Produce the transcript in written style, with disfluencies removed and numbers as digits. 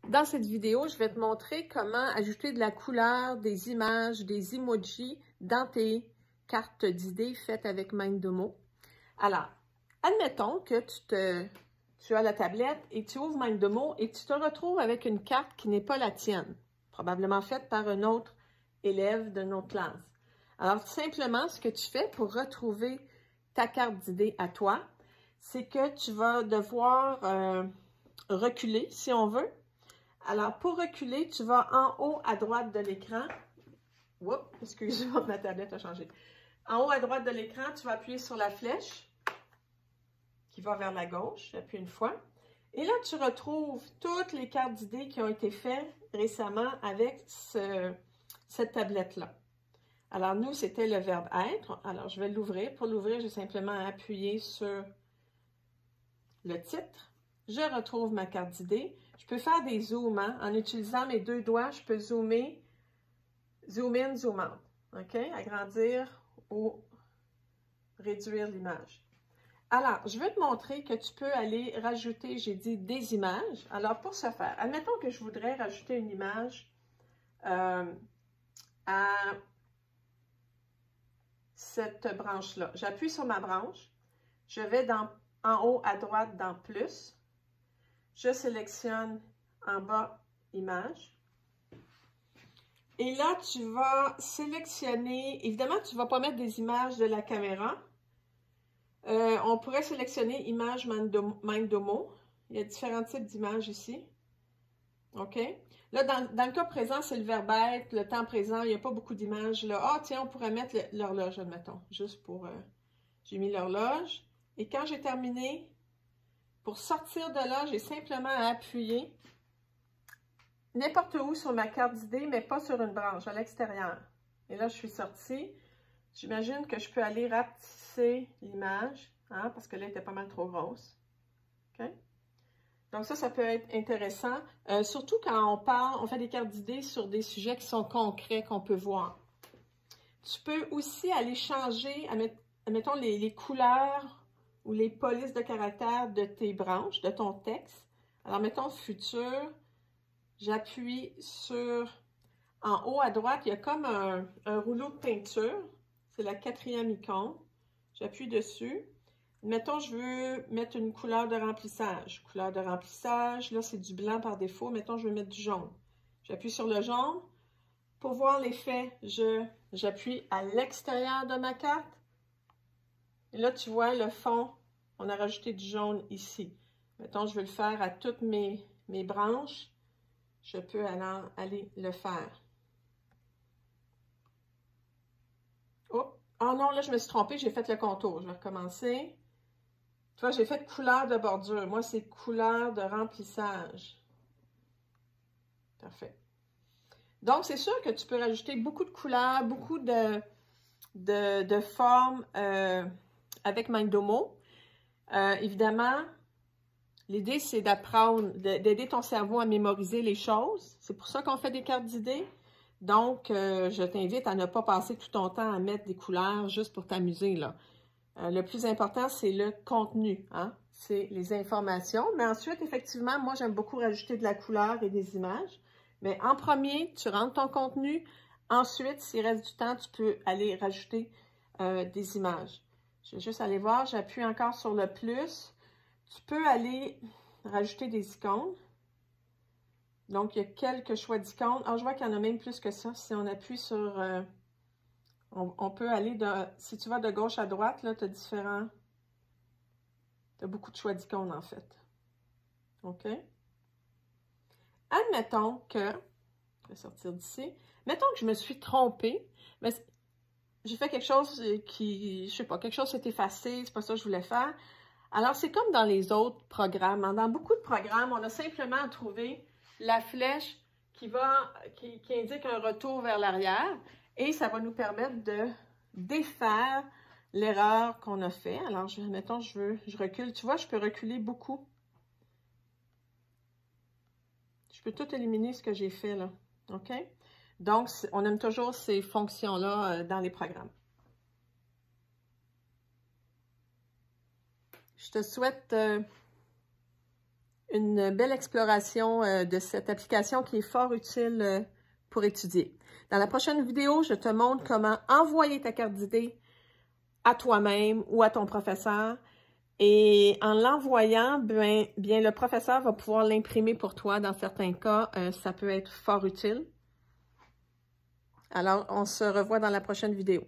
Dans cette vidéo, je vais te montrer comment ajouter de la couleur, des images, des emojis dans tes cartes d'idées faites avec Mindomo. Alors, admettons que tu as la tablette et tu ouvres Mindomo et tu te retrouves avec une carte qui n'est pas la tienne, probablement faite par un autre élève d'une autre classe. Alors, simplement, ce que tu fais pour retrouver ta carte d'idées à toi, c'est que tu vas devoir reculer, si on veut. Alors, pour reculer, tu vas en haut à droite de l'écran. Oups, excuse-moi, ma tablette a changé. En haut à droite de l'écran, tu vas appuyer sur la flèche qui va vers la gauche. J'appuie une fois. Et là, tu retrouves toutes les cartes d'idées qui ont été faites récemment avec cette tablette-là. Alors, nous, c'était le verbe être. Alors, je vais l'ouvrir. Pour l'ouvrir, j'ai simplement appuyé sur le titre. Je retrouve ma carte d'idées. Je peux faire des zooms, hein? En utilisant mes deux doigts, je peux zoomer, zoom in, zoom out. OK? Agrandir ou réduire l'image. Alors, je veux te montrer que tu peux aller rajouter, j'ai dit, des images. Alors, pour ce faire, admettons que je voudrais rajouter une image à cette branche-là. J'appuie sur ma branche. Je vais en haut à droite dans plus. Je sélectionne en bas image. Et là, tu vas sélectionner, évidemment, tu ne vas pas mettre des images de la caméra. On pourrait sélectionner image Mindomo. Il y a différents types d'images ici. OK? Là, dans le cas présent, c'est le verbe être, le temps présent, il n'y a pas beaucoup d'images là. Ah, tiens, on pourrait mettre l'horloge, admettons, juste pour... j'ai mis l'horloge. Et quand j'ai terminé, pour sortir de là, j'ai simplement à appuyer n'importe où sur ma carte d'idées, mais pas sur une branche, à l'extérieur. Et là, je suis sortie. J'imagine que je peux aller rapetisser l'image, hein, parce que là, elle était pas mal trop grosse. OK? Donc ça peut être intéressant, surtout quand on fait des cartes d'idées sur des sujets qui sont concrets, qu'on peut voir. Tu peux aussi aller changer, admettons, les couleurs ou les polices de caractère de tes branches, de ton texte. Alors, mettons futur, j'appuie sur, en haut à droite, il y a comme un rouleau de peinture. C'est la 4e icône. J'appuie dessus. Mettons, je veux mettre une couleur de remplissage. Couleur de remplissage, là, c'est du blanc par défaut. Mettons, je veux mettre du jaune. J'appuie sur le jaune. Pour voir l'effet, j'appuie à l'extérieur de ma carte. Et là, tu vois le fond, on a rajouté du jaune ici. Mettons, je veux le faire à toutes mes branches. Je peux aller le faire. Oh, oh non, là, je me suis trompée, j'ai fait le contour. Je vais recommencer. Tu vois, j'ai fait couleur de bordure. Moi, c'est couleur de remplissage. Parfait. Donc, c'est sûr que tu peux rajouter beaucoup de couleurs, beaucoup de formes avec Mindomo. Évidemment, l'idée, c'est d'apprendre, d'aider ton cerveau à mémoriser les choses. C'est pour ça qu'on fait des cartes d'idées. Donc, je t'invite à ne pas passer tout ton temps à mettre des couleurs juste pour t'amuser, là. Le plus important, c'est le contenu, hein? C'est les informations. Mais ensuite, effectivement, moi, j'aime beaucoup rajouter de la couleur et des images. Mais en premier, tu rentres ton contenu. Ensuite, s'il reste du temps, tu peux aller rajouter des images. Je vais juste aller voir. J'appuie encore sur le plus. Tu peux aller rajouter des icônes. Donc, il y a quelques choix d'icônes. Alors, je vois qu'il y en a même plus que ça. Si on appuie sur... on peut aller si tu vas de gauche à droite, là, tu as différents... Tu as beaucoup de choix d'icônes, en fait. OK? Admettons que... Je vais sortir d'ici. Mettons que je me suis trompée. Mais j'ai fait quelque chose qui... Je sais pas, quelque chose s'est effacé. C'est pas ça que je voulais faire. Alors, c'est comme dans les autres programmes. Dans beaucoup de programmes, on a simplement à trouver la flèche qui indique un retour vers l'arrière. Et ça va nous permettre de défaire l'erreur qu'on a fait. Alors, mettons, je recule. Tu vois, je peux reculer beaucoup. Je peux tout éliminer ce que j'ai fait là. OK? Donc, on aime toujours ces fonctions-là dans les programmes. Je te souhaite une belle exploration de cette application qui est fort utile pour étudier. Dans la prochaine vidéo, je te montre comment envoyer ta carte d'idée à toi-même ou à ton professeur. Et en l'envoyant, bien, le professeur va pouvoir l'imprimer pour toi. Dans certains cas, ça peut être fort utile. Alors, on se revoit dans la prochaine vidéo.